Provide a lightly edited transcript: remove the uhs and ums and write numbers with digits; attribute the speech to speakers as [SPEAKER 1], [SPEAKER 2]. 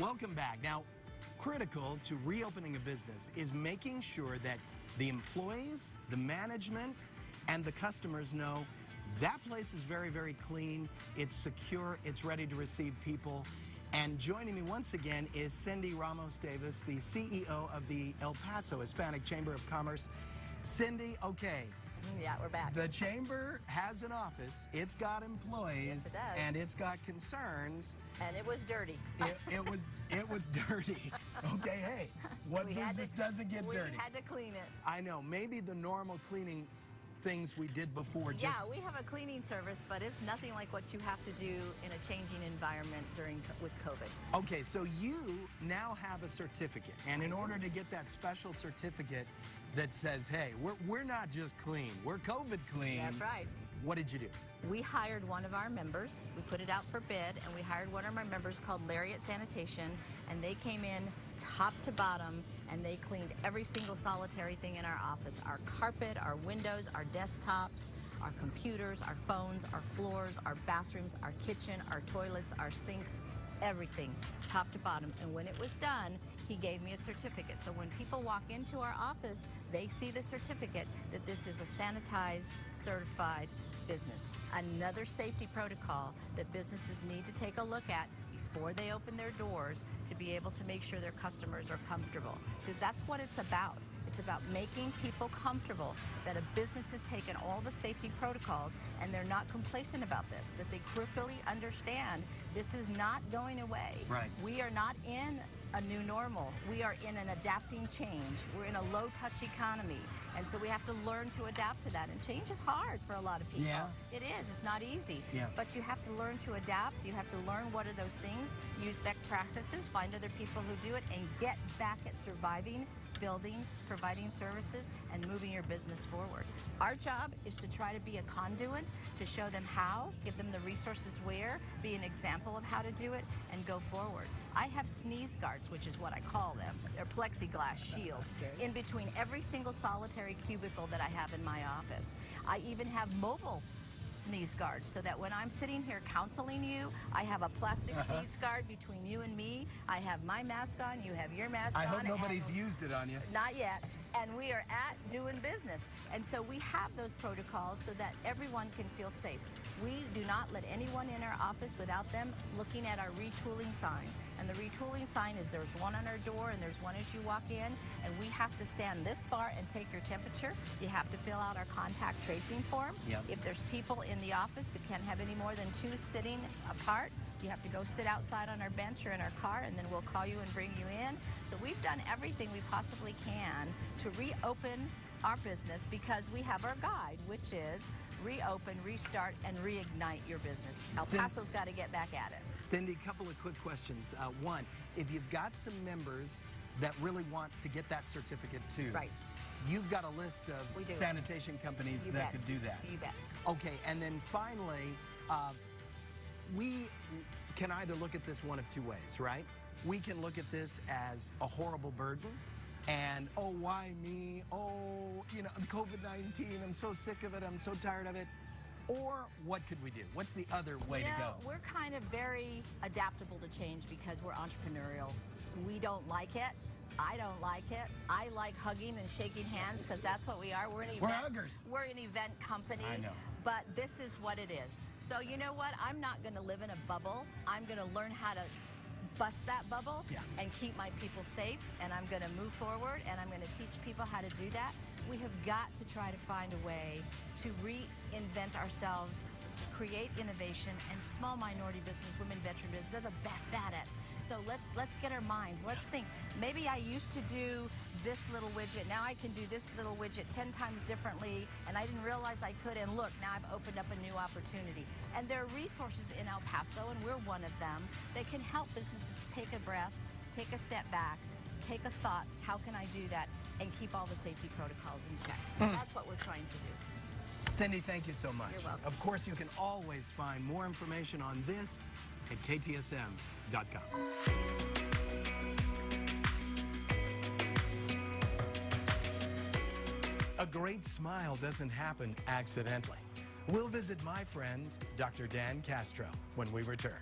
[SPEAKER 1] Welcome back. Now, critical to reopening a business is making sure that the employees, the management, and the customers know that place is very, very clean, it's secure, it's ready to receive people. And joining me once again is Cindy Ramos-Davis, the CEO of the El Paso Hispanic Chamber of Commerce. Cindy, okay.
[SPEAKER 2] Yeah, we're back.
[SPEAKER 1] The chamber has an office, it's got employees,
[SPEAKER 2] yes, it does.
[SPEAKER 1] And it's got concerns.
[SPEAKER 2] And it was dirty.
[SPEAKER 1] It was dirty. Okay, hey, what business doesn't get dirty?
[SPEAKER 2] We had to clean it.
[SPEAKER 1] I know, maybe the normal cleaning things we did before.
[SPEAKER 2] Yeah, we have a cleaning service, but it's nothing like what you have to do in a changing environment with COVID.
[SPEAKER 1] Okay, so you now have a certificate, and in order to get that special certificate that says, hey, we're not just clean, we're COVID clean.
[SPEAKER 2] That's right.
[SPEAKER 1] What did you do?
[SPEAKER 2] We hired one of our members. We put it out for bid, and we hired one of our members called Lariat Sanitation, and they came in top to bottom, and they cleaned every single solitary thing in our office. Our carpet, our windows, our desktops, our computers, our phones, our floors, our bathrooms, our kitchen, our toilets, our sinks, everything, top to bottom. And when it was done, he gave me a certificate. So when people walk into our office, they see the certificate that this is a sanitized, certified business. Another safety protocol that businesses need to take a look at before they open their doors to be able to make sure their customers are comfortable. Because that's what it's about. It's about making people comfortable, that a business has taken all the safety protocols and they're not complacent about this, that they quickly understand this is not going away.
[SPEAKER 1] Right.
[SPEAKER 2] We are not in a new normal. We are in an adapting change. We're in a low-touch economy. And so we have to learn to adapt to that. And change is hard for a lot of people.
[SPEAKER 1] Yeah.
[SPEAKER 2] It is. It's not easy.
[SPEAKER 1] Yeah.
[SPEAKER 2] But you have to learn to adapt. You have to learn what are those things, use best practices, find other people who do it, and get back at surviving, building, providing services, and moving your business forward. Our job is to try to be a conduit, to show them how, give them the resources where, be an example of how to do it, and go forward. I have sneeze guards, which is what I call them. They're plexiglass shields in between every single solitary cubicle that I have in my office. I even have mobile sneeze guards, so that when I'm sitting here counseling you, I have a plastic sneeze guard between you and me. I have my mask on, you have your mask on.
[SPEAKER 1] I hope nobody's used it on you.
[SPEAKER 2] Not yet. And we are at doing business. And so we have those protocols so that everyone can feel safe. We do not let anyone in our office without them looking at our retooling sign. And the retooling sign is there's one on our door and there's one as you walk in, and we have to stand this far and take your temperature. You have to fill out our contact tracing form.
[SPEAKER 1] Yep.
[SPEAKER 2] If there's people in the office that can't have any more than 2 sitting apart, you have to go sit outside on our bench or in our car, and then we'll call you and bring you in. So we've done everything we possibly can to reopen our business, because we have our guide, which is reopen, restart, and reignite your business. El Paso's got to get back at it.
[SPEAKER 1] Cindy, a couple of quick questions. One, if you've got some members that really want to get that certificate too,
[SPEAKER 2] right,
[SPEAKER 1] you've got a list of sanitation companies that could do that.
[SPEAKER 2] You bet.
[SPEAKER 1] Okay, and then finally, we can either look at this one of two ways, right? We can look at this as a horrible burden, and, oh, why me? Oh, you know, COVID-19, I'm so sick of it, I'm so tired of it. Or what could we do? What's the other way to go?
[SPEAKER 2] We're kind of very adaptable to change because we're entrepreneurial. We don't like it. I don't like it. I like hugging and shaking hands because that's what we are. We're
[SPEAKER 1] huggers.
[SPEAKER 2] We're an event company.
[SPEAKER 1] I know.
[SPEAKER 2] But this is what it is. So you know what? I'm not going to live in a bubble. I'm going to learn how to bust that bubble and keep my people safe, and I'm going to move forward, and I'm going to teach people how to do that. We have got to try to find a way to reinvent ourselves, create innovation, and small minority business, women veteran business, they're the best at it. So let's get our minds. Let's think. Maybe I used to do this little widget. Now I can do this little widget 10 times differently, and I didn't realize I could. And look, now I've opened up a new opportunity. And there are resources in El Paso, and we're one of them, that can help businesses take a breath, take a step back, take a thought, how can I do that, and keep all the safety protocols in check. That's what we're trying to do.
[SPEAKER 1] Cindy, thank you so much.
[SPEAKER 2] You're welcome.
[SPEAKER 1] Of course, you can always find more information on this at KTSM.com. A great smile doesn't happen accidentally. We'll visit my friend, Dr. Dan Castro, when we return.